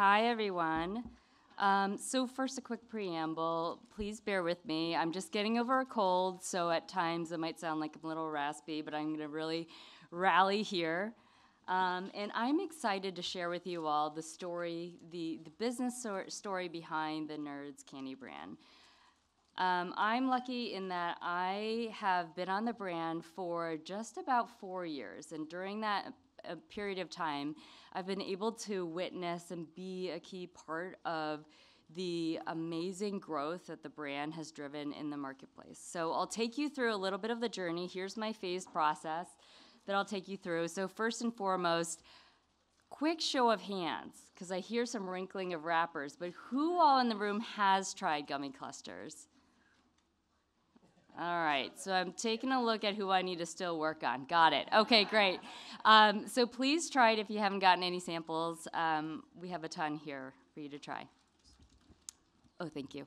Hi, everyone. So first, a quick preamble. Please bear with me. I'm just getting over a cold, so at times it might sound like I'm a little raspy, but I'm going to really rally here. And I'm excited to share with you all the story, the business story behind the NERDS candy brand. I'm lucky in that I have been on the brand for just about 4 years, and during that period of time, I've been able to witness and be a key part of the amazing growth that the brand has driven in the marketplace. So I'll take you through a little bit of the journey. Here's my phased process that I'll take you through. So first and foremost, quick show of hands, because I hear some wrinkling of wrappers, but who all in the room has tried Gummy Clusters? All right, so I'm taking a look at who I need to still work on. Got it. Okay, great. So please try it if you haven't gotten any samples. We have a ton here for you to try. Oh, thank you.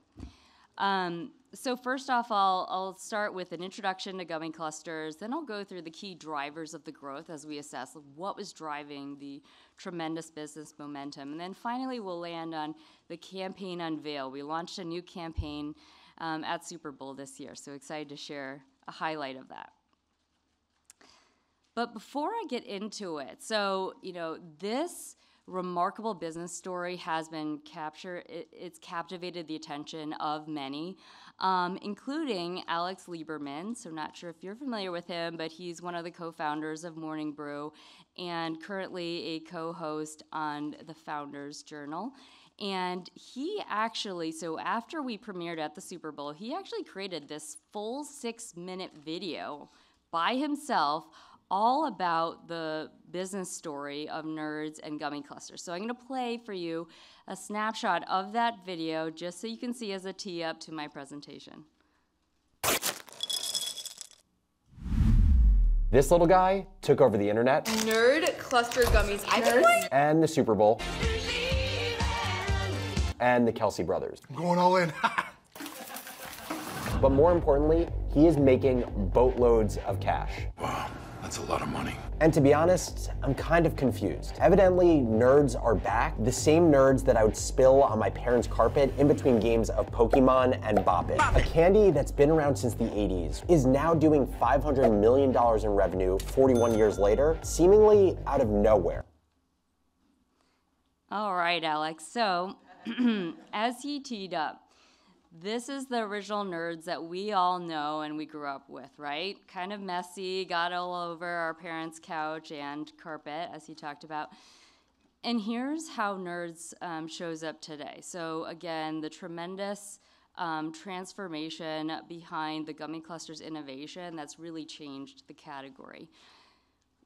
So first off, I'll start with an introduction to Gummy Clusters. Then I'll go through the key drivers of the growth as we assess what was driving the tremendous business momentum. And then finally, we'll land on the campaign unveil. We launched a new campaign at Super Bowl this year, so excited to share a highlight of that. But before I get into it, so, this remarkable business story has been it's captivated the attention of many, including Alex Lieberman. So not sure if you're familiar with him, but he's one of the co-founders of Morning Brew and currently a co-host on the Founders Journal. And he actually, so after we premiered at the Super Bowl, he actually created this full 6-minute video by himself all about the business story of NERDS and Gummy Clusters. So I'm going to play for you a snapshot of that video just so you can see as a tee up to my presentation. This little guy took over the internet. Nerd cluster gummies. And the Super Bowl. And the Kelsey brothers. I'm going all in. But more importantly, he is making boatloads of cash. Wow, that's a lot of money. And to be honest, I'm kind of confused. Evidently, NERDS are back. The same NERDS that I would spill on my parents' carpet in between games of Pokemon and Bop It. A candy that's been around since the 80s is now doing $500 million in revenue 41 years later, seemingly out of nowhere. All right, Alex. So, as he teed up, this is the original NERDS that we all know and we grew up with, right? Kind of messy, got all over our parents' couch and carpet, as he talked about. And here's how NERDS shows up today. So again, the tremendous transformation behind the Gummy Clusters innovation that's really changed the category.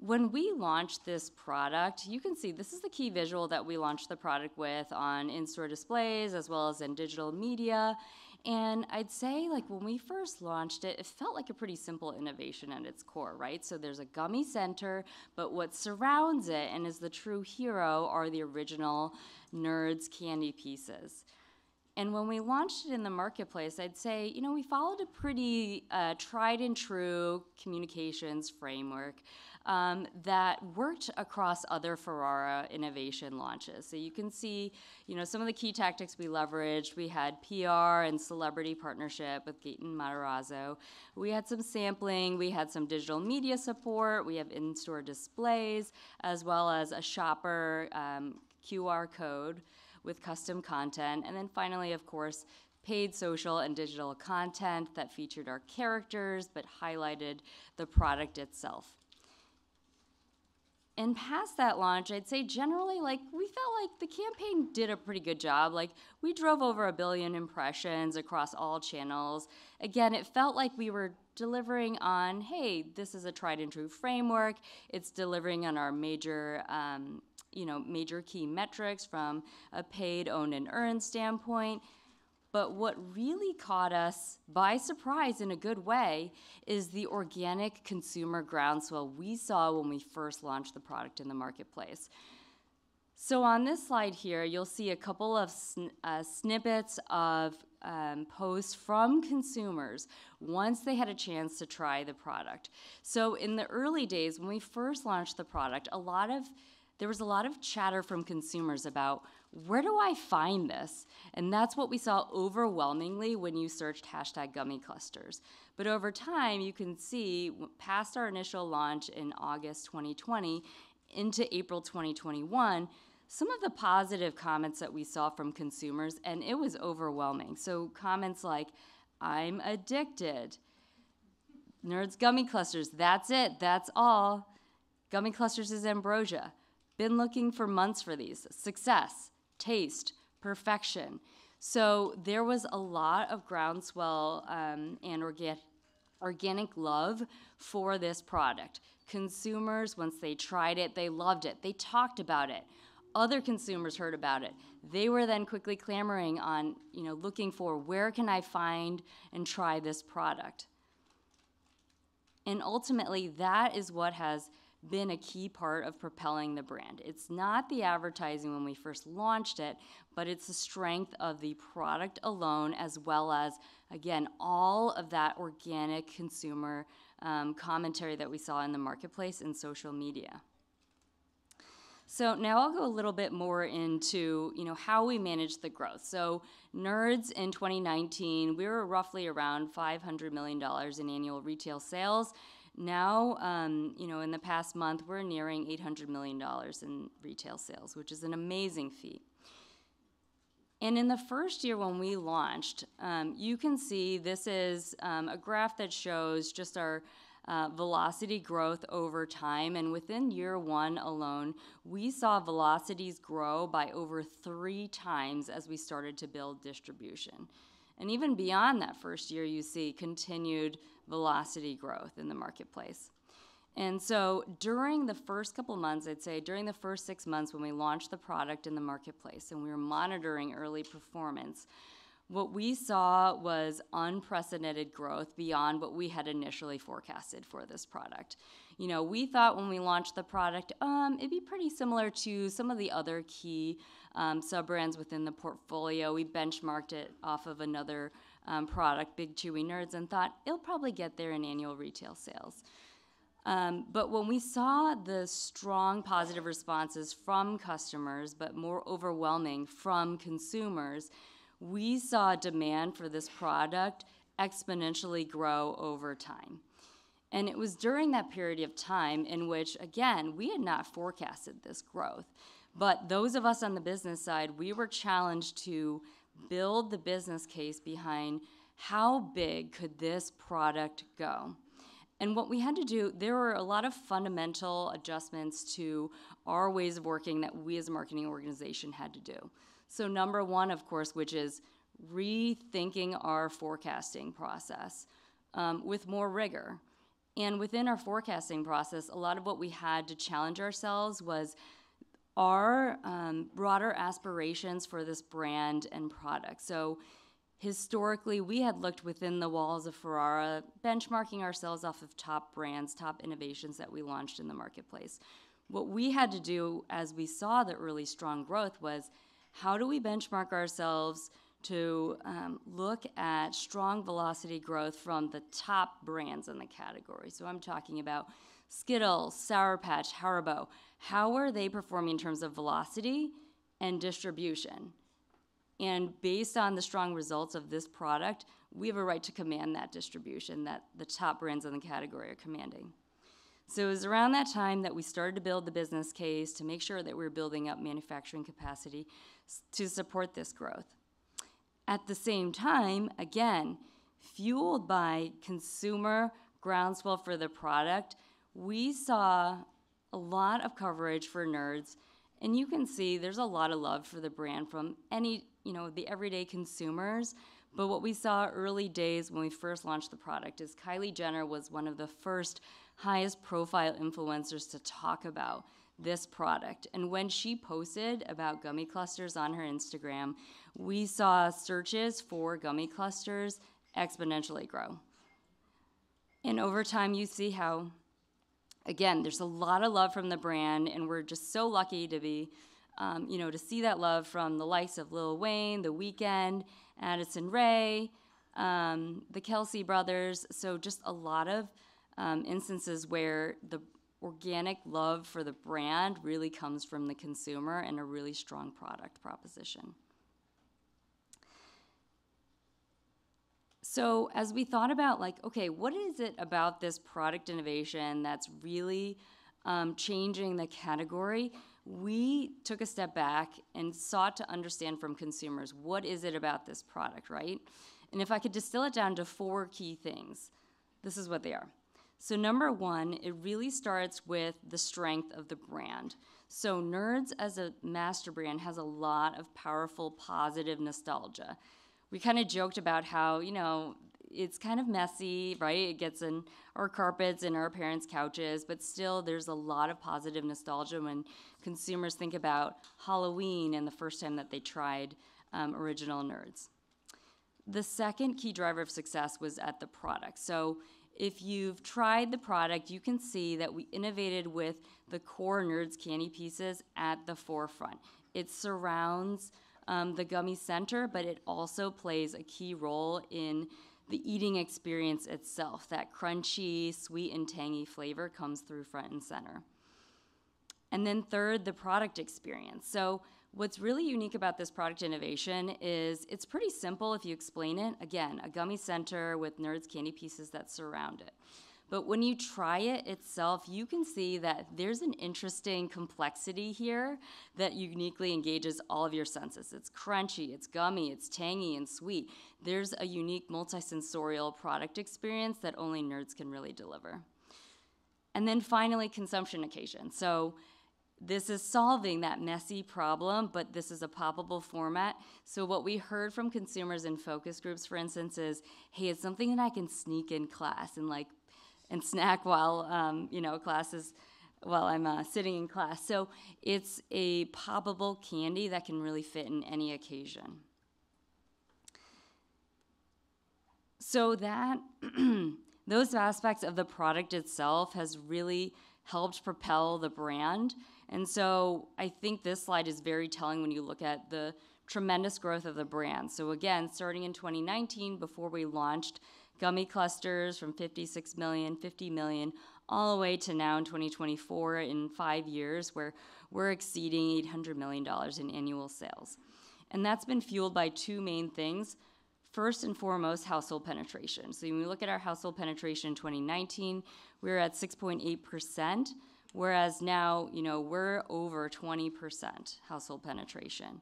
When we launched this product, you can see this is the key visual that we launched the product with on in-store displays as well as in digital media. And I'd say, like, when we first launched it, it felt like a pretty simple innovation at its core, right? So there's a gummy center, but what surrounds it and is the true hero are the original NERDS candy pieces. And when we launched it in the marketplace, I'd say, we followed a pretty tried and true communications framework that worked across other Ferrara innovation launches. So you can see, some of the key tactics we leveraged. We had PR and celebrity partnership with Gaten Matarazzo. We had some sampling. We had some digital media support. We have in-store displays, as well as a shopper QR code with custom content. And then finally, of course, paid social and digital content that featured our characters but highlighted the product itself. And past that launch, I'd say generally, we felt like the campaign did a pretty good job. We drove over 1 billion impressions across all channels. Again, it felt like we were delivering on, hey, this is a tried and true framework. It's delivering on our major major key metrics from a paid, owned, and earned standpoint. But what really caught us by surprise in a good way is the organic consumer groundswell we saw when we first launched the product in the marketplace. So on this slide here, you'll see a couple of snippets of posts from consumers once they had a chance to try the product. So in the early days, when we first launched the product, a lot of there was a lot of chatter from consumers about, where do I find this? And that's what we saw overwhelmingly when you searched hashtag gummy clusters. But over time, you can see past our initial launch in August 2020 into April 2021, some of the positive comments that we saw from consumers, and it was overwhelming. So comments like, I'm addicted. NERDS Gummy Clusters, that's it, that's all. Gummy Clusters is ambrosia. Been looking for months for these. Success, taste, perfection. So there was a lot of groundswell and organic love for this product. Consumers, once they tried it, they loved it. They talked about it. Other consumers heard about it. They were then quickly clamoring on, looking for, where can I find and try this product? And ultimately, that is what has been a key part of propelling the brand. It's not the advertising when we first launched it, but it's the strength of the product alone, as well as, again, all of that organic consumer commentary that we saw in the marketplace and social media. So now I'll go a little bit more into how we managed the growth. So NERDS in 2019, we were roughly around $500 million in annual retail sales. Now, in the past month, we're nearing $800 million in retail sales, which is an amazing feat. And in the first year when we launched, you can see this is a graph that shows just our velocity growth over time. And within year one alone, we saw velocities grow by over 3 times as we started to build distribution. And even beyond that first year, you see continued velocity growth in the marketplace. And so during the first couple months, I'd say during the first 6 months when we launched the product in the marketplace and we were monitoring early performance, what we saw was unprecedented growth beyond what we had initially forecasted for this product. We thought when we launched the product, it'd be pretty similar to some of the other key sub-brands within the portfolio. We benchmarked it off of another product, Big Chewy Nerds, and thought it'll probably get there in annual retail sales. But when we saw the strong positive responses from customers, but more overwhelming from consumers, we saw demand for this product exponentially grow over time. And it was during that period of time in which, again, we had not forecasted this growth. But those of us on the business side, we were challenged to build the business case behind how big could this product go. And what we had to do, there were a lot of fundamental adjustments to our ways of working that we as a marketing organization had to do. So number one, of course, which is rethinking our forecasting process with more rigor. And within our forecasting process, a lot of what we had to challenge ourselves was our broader aspirations for this brand and product. So historically, we had looked within the walls of Ferrara, benchmarking ourselves off of top brands, top innovations that we launched in the marketplace. What we had to do as we saw the early strong growth was, how do we benchmark ourselves to look at strong velocity growth from the top brands in the category? So I'm talking about Skittles, Sour Patch, Haribo. How are they performing in terms of velocity and distribution? And based on the strong results of this product, we have a right to command that distribution that the top brands in the category are commanding. So it was around that time that we started to build the business case to make sure that we were building up manufacturing capacity to support this growth. At the same time, again, fueled by consumer groundswell for the product, we saw a lot of coverage for NERDS, and you can see there's a lot of love for the brand from the everyday consumers. But what we saw early days when we first launched the product is Kylie Jenner was one of the first highest profile influencers to talk about this product. And when she posted about gummy clusters on her Instagram, we saw searches for gummy clusters exponentially grow. And over time, you see how, again, there's a lot of love from the brand, and we're just so lucky to be, to see that love from the likes of Lil Wayne, The Weeknd, Addison Rae, the Kelsey brothers. So just a lot of instances where organic love for the brand really comes from the consumer and a really strong product proposition. So as we thought about, like, okay, what is it about this product innovation that's really changing the category? We took a step back and sought to understand from consumers, what is it about this product, right? And if I could distill it down to 4 key things, this is what they are. So number 1, it really starts with the strength of the brand. So NERDS as a master brand has a lot of powerful, positive nostalgia. We kind of joked about how, you know, it's kind of messy, right? It gets in our carpets and our parents' couches, but still there's a lot of positive nostalgia when consumers think about Halloween and the first time that they tried original NERDS. The second key driver of success was at the product. So if you've tried the product, you can see that we innovated with the core NERDS candy pieces at the forefront. It surrounds the gummy center, but it also plays a key role in the eating experience itself. That crunchy, sweet, and tangy flavor comes through front and center. And then third, the product experience. So what's really unique about this product innovation is it's pretty simple if you explain it. Again, a gummy center with NERDS candy pieces that surround it. But when you try it itself, you can see that there's an interesting complexity here that uniquely engages all of your senses. It's crunchy, it's gummy, it's tangy and sweet. There's a unique multisensorial product experience that only NERDS can really deliver. And then finally, consumption occasion. So this is solving that messy problem, but this is a poppable format. So what we heard from consumers in focus groups, for instance, is, hey, it's something that I can sneak in class and snack while while I'm sitting in class. So it's a poppable candy that can really fit in any occasion. So that those aspects of the product itself has really helped propel the brand. And so I think this slide is very telling when you look at the tremendous growth of the brand. So again, starting in 2019, before we launched Gummy Clusters from 56 million, 50 million, all the way to now in 2024 in 5 years where we're exceeding $800 million in annual sales. And that's been fueled by 2 main things. First and foremost, household penetration. So when we look at our household penetration in 2019, we were at 6.8%, whereas now, we're over 20% household penetration.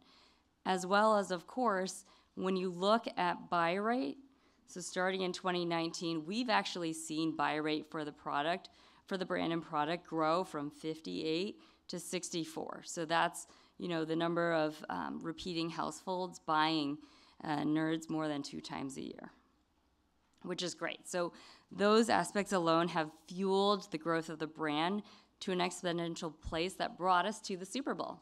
As well as, of course, when you look at buy rate, so starting in 2019, we've actually seen buy rate for the product, for the brand and product, grow from 58 to 64. So that's, the number of repeating households buying NERDS more than 2 times a year, which is great. So those aspects alone have fueled the growth of the brand to an exponential place that brought us to the Super Bowl.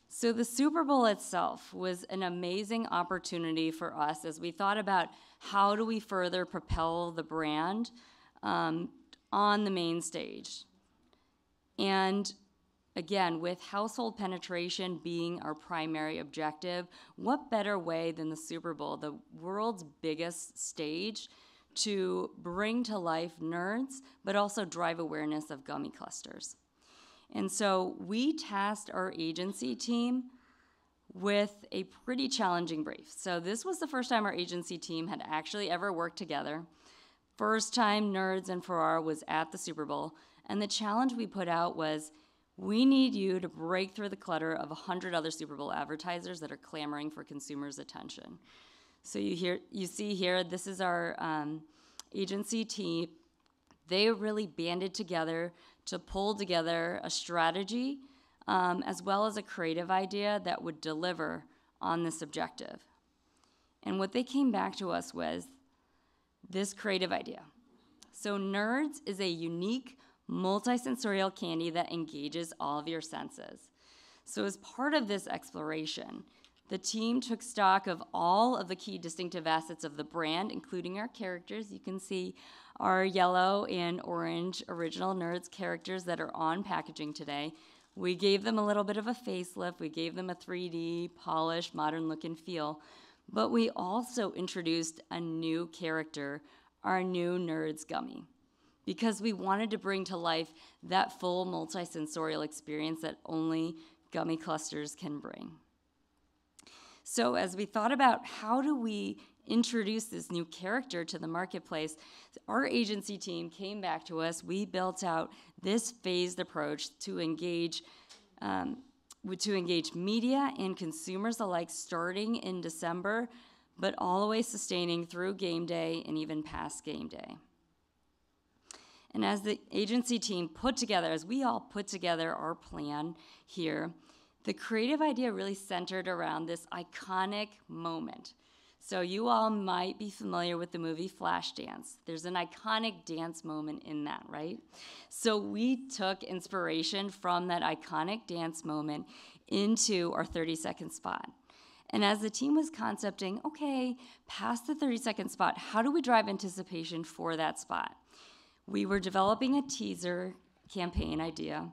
So the Super Bowl itself was an amazing opportunity for us as we thought about how do we further propel the brand on the main stage. And again, with household penetration being our primary objective, what better way than the Super Bowl, the world's biggest stage, to bring to life NERDS, but also drive awareness of Gummy Clusters. And so we tasked our agency team with a pretty challenging brief. So this was the first time our agency team had actually ever worked together. First time NERDS and Ferrara was at the Super Bowl. And the challenge we put out was, we need you to break through the clutter of 100 other Super Bowl advertisers that are clamoring for consumers' attention. So you see here, this is our agency team. They really banded together to pull together a strategy as well as a creative idea that would deliver on this objective. And what they came back to us was this creative idea. So NERDS is a unique multisensorial candy that engages all of your senses. So as part of this exploration, the team took stock of all of the key distinctive assets of the brand, including our characters. You can see our yellow and orange original NERDS characters that are on packaging today. We gave them a little bit of a facelift. We gave them a 3D, polished, modern look and feel. But we also introduced a new character, our new NERDS Gummy. because we wanted to bring to life that full multisensorial experience that only Gummy Clusters can bring. So as we thought about how do we introduce this new character to the marketplace, our agency team came back to us. We built out this phased approach to engage media and consumers alike starting in December, but all the way sustaining through game day and even past game day. And as the agency team as we all put together our plan here, the creative idea really centered around this iconic moment. So you all might be familiar with the movie Flashdance. There's an iconic dance moment in that, right? So we took inspiration from that iconic dance moment into our 30-second spot. And as the team was concepting, okay, past the 30-second spot, how do we drive anticipation for that spot? We were developing a teaser campaign idea,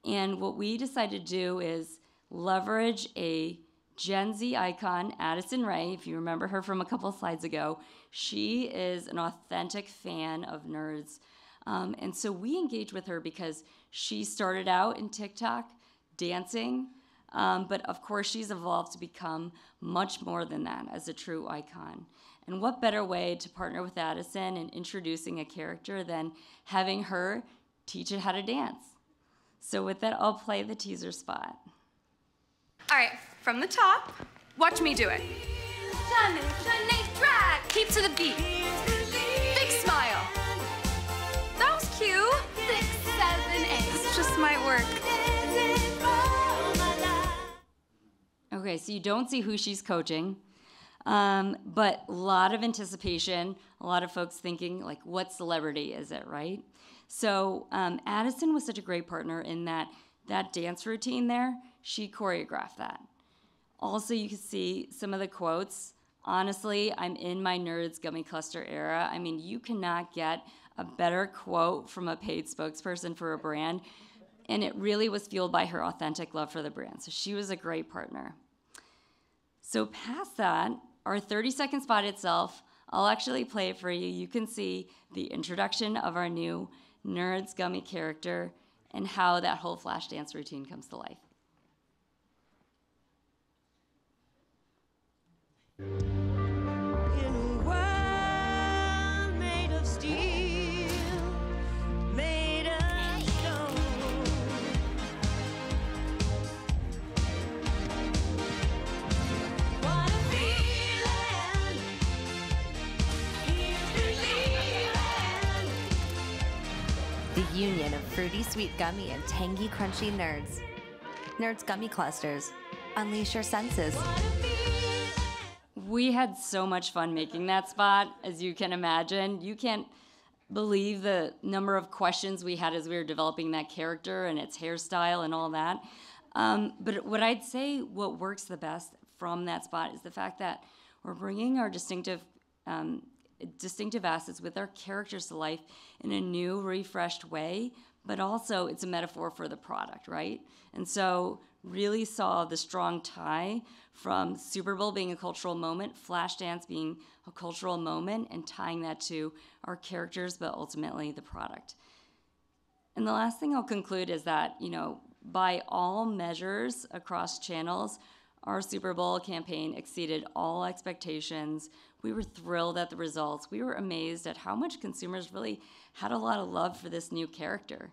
and what we decided to do is leverage a Gen Z icon, Addison Rae. If you remember her from a couple slides ago, she is an authentic fan of NERDS. And so we engaged with her because she started out in TikTok dancing, but of course she's evolved to become much more than that as a true icon. And what better way to partner with Addison in introducing a character than having her teach it how to dance? So with that, I'll play the teaser spot. All right, from the top, watch me do it. Drag, keep to the beat. Big smile. That was cute. 6, 7, 8. This just might work. Okay, so you don't see who she's coaching, but a lot of anticipation, a lot of folks thinking, like, what celebrity is it, right? So Addison was such a great partner in that dance routine there, she choreographed that. Also, you can see some of the quotes. Honestly, I'm in my NERDS Gummy Cluster era. I mean, you cannot get a better quote from a paid spokesperson for a brand, and it really was fueled by her authentic love for the brand. So she was a great partner. So past that, our 30-second spot itself, I'll actually play it for you. You can see the introduction of our new NERDS Gummy character and how that whole flash dance routine comes to life. In a world made of steel, made of stone. What a feeling! Here's believing. The union of fruity sweet gummy and tangy crunchy nerds. NERDS Gummy Clusters. Unleash your senses. We had so much fun making that spot, as you can imagine. You can't believe the number of questions we had as we were developing that character and its hairstyle and all that. But what I'd say what works the best from that spot is the fact that we're bringing our distinctive assets with our characters to life in a new, refreshed way, but also it's a metaphor for the product, right? And so really saw the strong tie from Super Bowl being a cultural moment, Flashdance being a cultural moment, and tying that to our characters, but ultimately the product. And the last thing I'll conclude is that, by all measures across channels, our Super Bowl campaign exceeded all expectations. We were thrilled at the results. We were amazed at how much consumers really had a lot of love for this new character.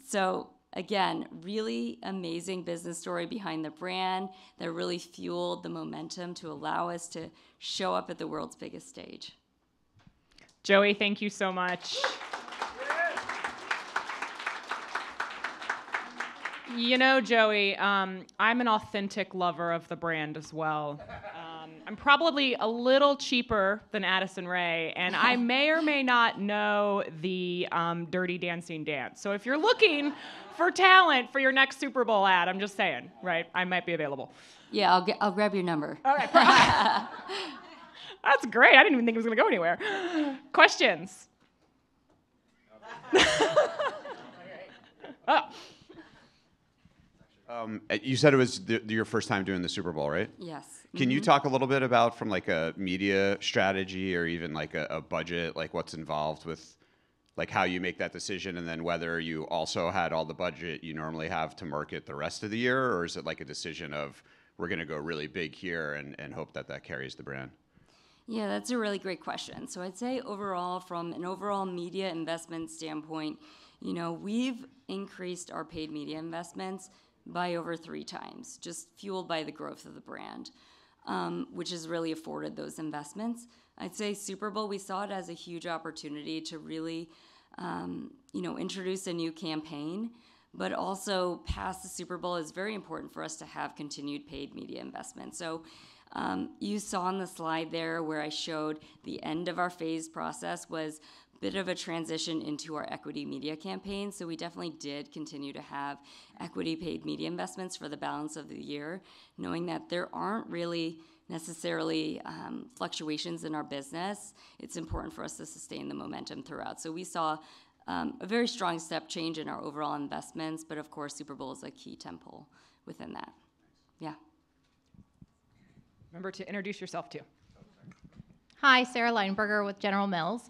So again, really amazing business story behind the brand that really fueled the momentum to allow us to show up at the world's biggest stage. Joey, thank you so much. Joey, I'm an authentic lover of the brand as well. I'm probably a little cheaper than Addison Rae, and I may or may not know the Dirty Dancing dance. So if you're looking for talent for your next Super Bowl ad, I'm just saying, right? I might be available. Yeah, I'll grab your number. All right. That's great. I didn't even think it was going to go anywhere. Questions? Oh. You said it was your first time doing the Super Bowl, right? Yes. Can you talk a little bit about from like a media strategy or even like a budget, like what's involved with like how you make that decision, and then whether you also had all the budget you normally have to market the rest of the year, or is it like a decision of we're going to go really big here and hope that that carries the brand? Yeah, that's a really great question. So I'd say overall, from an overall media investment standpoint, we've increased our paid media investments by over 3 times, just fueled by the growth of the brand, which has really afforded those investments. I'd say Super Bowl, we saw it as a huge opportunity to really, introduce a new campaign, but also past the Super Bowl is very important for us to have continued paid media investment. So you saw on the slide there where I showed the end of our phase process was a bit of a transition into our equity media campaign. So we definitely did continue to have equity paid media investments for the balance of the year, knowing that there aren't really necessarily fluctuations in our business. It's important for us to sustain the momentum throughout. So we saw a very strong step change in our overall investments, but of course, Super Bowl is a key tentpole within that. Yeah. Remember to introduce yourself too. Hi, Sarah Leinberger with General Mills.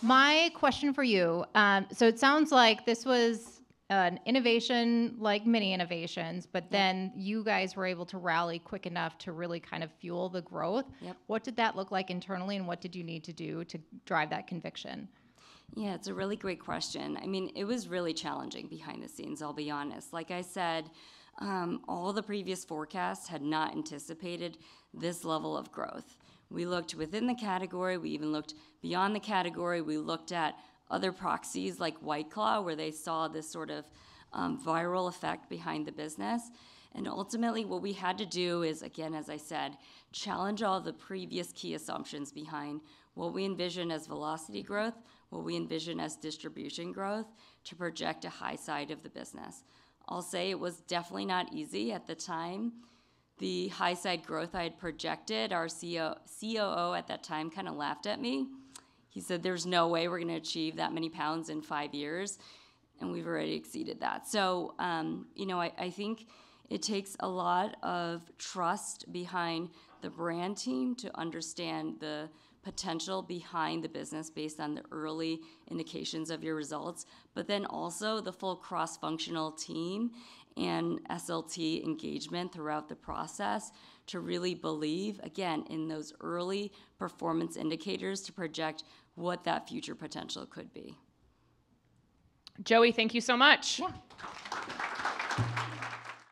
My question for you, so it sounds like this was an innovation like many innovations, but then you guys were able to rally quick enough to really kind of fuel the growth. Yep. What did that look like internally, and what did you need to do to drive that conviction? Yeah, it's a really great question. I mean, it was really challenging behind the scenes, I'll be honest. Like I said, all the previous forecasts had not anticipated this level of growth. We looked within the category, we even looked beyond the category, we looked at other proxies like White Claw, where they saw this sort of viral effect behind the business. And ultimately, what we had to do is, again, as I said, challenge all the previous key assumptions behind what we envision as velocity growth, what we envision as distribution growth, to project a high side of the business. I'll say it was definitely not easy at the time. The high side growth I had projected, our COO at that time kind of laughed at me. He said, there's no way we're going to achieve that many pounds in 5 years, and we've already exceeded that. So, I think it takes a lot of trust behind the brand team to understand the potential behind the business based on the early indications of your results, but then also the full cross-functional team and SLT engagement throughout the process to really believe, again, in those early performance indicators to project what that future potential could be. Joey, thank you so much. Yeah.